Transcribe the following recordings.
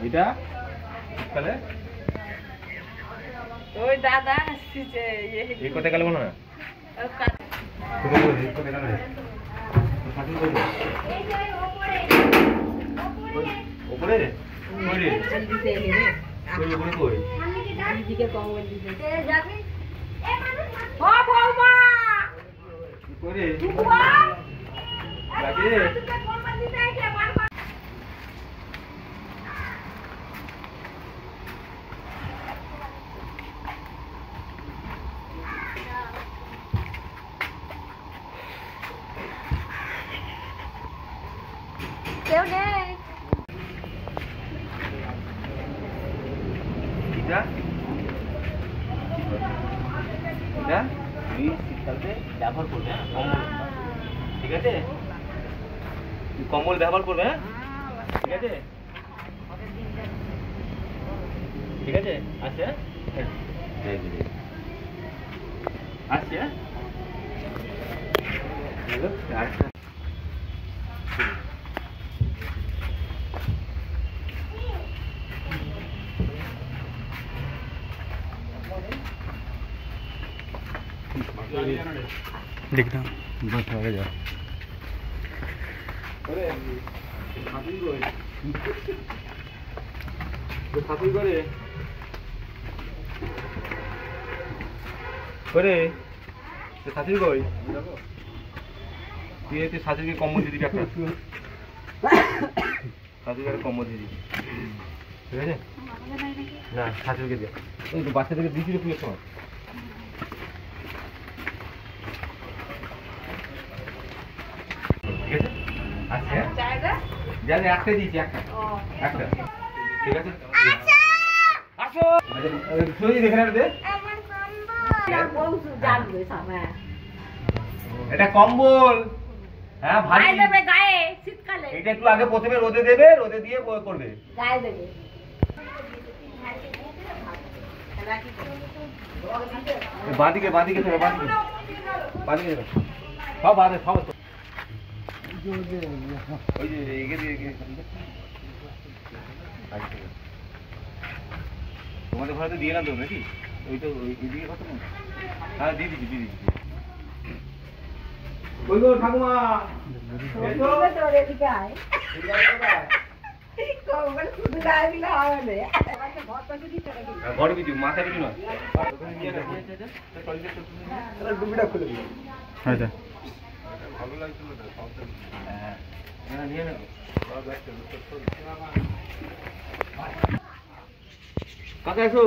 এটা তাহলে ওই দাদা আসছে এই কথা গেল না উপরে দিদিকে কম দিতে যাবি ও বৌমা করে কেউ নেই এটা এটা তুই শীতকালতে ব্যবহার করবে কম্বল ঠিক আছে তুই কম্বল ব্যবহার করবে ঠিক আছে ঠিক আছে আচ্ছা আচ্ছা আচ্ছা देखना बस आगे जा করে খাতুই কই তো খাতুই করে করে তো খাতুই কই তুই এতে সাথীকে কম্বল দিবি একটা সাথীকে কম্বল দিবি ঠিক আছে না সাথীকে দে ওই তো বাচ্চাদেরকে দিয়েছিল তুই সময় ঠিক আছে আচ্ছা জানি একটা দিয়েছি একটা একটা ঠিক আছে আসো শুনি দেখে না দে এটা কম্বল হ্যাঁ ভাই দেবে গায়ে শীতকালে এটা একটু আগে প্রথমে রোদে দেবে রোদে দিয়ে করবে গায়ে দেবে বাঁদিকে বাঁদিকে ধরে বাঁদিকে বাঁদিকে ধরে সব বাঁধে সব ওই যে এগে দিয়ে তোমাদের ঘরে তো দিয়ে না তো নাকি ওই তো এদিকে কত হ্যাঁ দিয়ে দিচ্ছি ওই গো ঠাকুমা ঘরে কিছু মাথা কিছু নয় ডুবিটা খুলে দিই আচ্ছা ভালো লাগছিল হ্যাঁ নিয়ে নেবো কাকা এসো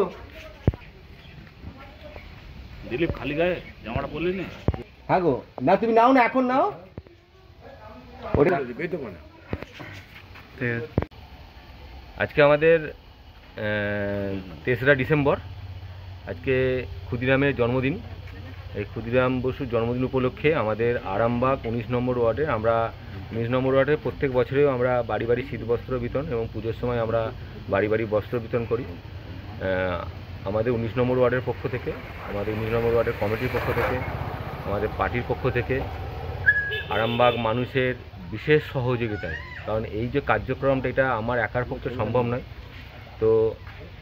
দিলীপ খালি গায়ে জামাটা পরলি না হ্যাঁ গো না তুমি নাও না এখন নাও ওটা আজকে আমাদের 3রা ডিসেম্বর আজকে ক্ষুদিরামের জন্মদিন এই ক্ষুদিরাম বসুর জন্মদিন উপলক্ষে আমাদের আরামবাগ 19 নম্বর ওয়ার্ডে আমরা 19 নম্বর ওয়ার্ডে প্রত্যেক বছরেও আমরা বাড়ি বাড়ি শীতবস্ত্র বিতরণ এবং পুজোর সময় আমরা বাড়ি বাড়ি বস্ত্র বিতরণ করি আমাদের 19 নম্বর ওয়ার্ডের পক্ষ থেকে আমাদের 19 নম্বর ওয়ার্ডের কমিটির পক্ষ থেকে আমাদের পার্টির পক্ষ থেকে আরামবাগ মানুষের বিশেষ সহযোগিতায় কারণ এই যে কার্যক্রমটা এটা আমার একার পক্ষে সম্ভব নয় তো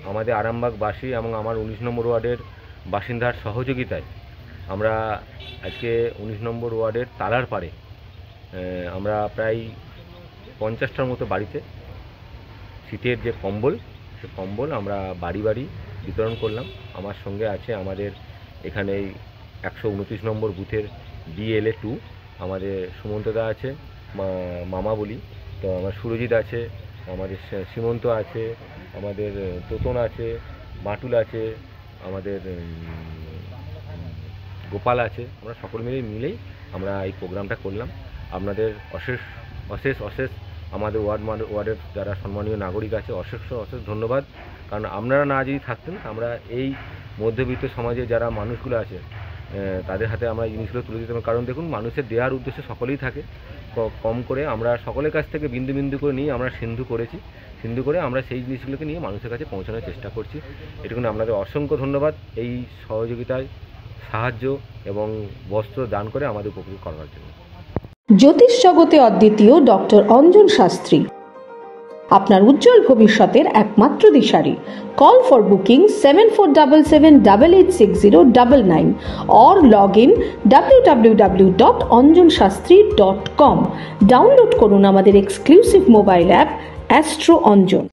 আমাদের আরামবাগবাসী এবং আমার 19 নম্বর ওয়ার্ডের বাসিন্দার সহযোগিতায় আমরা আজকে 19 নম্বর ওয়ার্ডের তালার পাড়ে আমরা প্রায় 50টার মতো বাড়িতে শীতের যে কম্বল সে কম্বল আমরা বাড়ি বাড়ি বিতরণ করলাম আমার সঙ্গে আছে আমাদের এখানে 129 নম্বর বুথের DLA 2 আমাদের সুমন্তদা আছে মামা বলি তো আমার সুরজিৎ আছে আমাদের সীমন্ত আছে আমাদের তোতন আছে মাটুল আছে আমাদের গোপাল আছে আমরা সকল মিলেই আমরা এই প্রোগ্রামটা করলাম আপনাদের অশেষ অশেষ অশেষ আমাদের ওয়ার্ডের যারা সম্মানীয় নাগরিক আছে অশেষ অশেষ ধন্যবাদ কারণ আপনারা না যদি থাকতেন আমরা এই মধ্যবিত্ত সমাজে যারা মানুষগুলো আছে তাদের হাতে আমরা এই জিনিসগুলো তুলে দিতাম কারণ দেখুন মানুষের দেওয়ার উদ্দেশ্যে সকলেই থাকে কম করে আমরা সকলের কাছ থেকে বিন্দু বিন্দু করে নিয়ে আমরা সিন্ধু করেছি সিন্ধু করে আমরা সেই জিনিসগুলোকে নিয়ে মানুষের কাছে পৌঁছানোর চেষ্টা করছি এটুকুনি আপনাদের অসংখ্য ধন্যবাদ এই সহযোগিতায় সাহায্য এবং বস্ত্র দান করে আমাদের উপকৃত করার জন্য। জ্যোতিষ জগতে অদ্বিতীয় ডক্টর অঞ্জন শাস্ত্রী আপনার উজ্জ্বল ভবিষ্যতের একমাত্র দিশারি। Call for booking 7477886099 or log in www.anjanshastri.com. Download করুন আমাদের exclusive mobile app astro Anjan.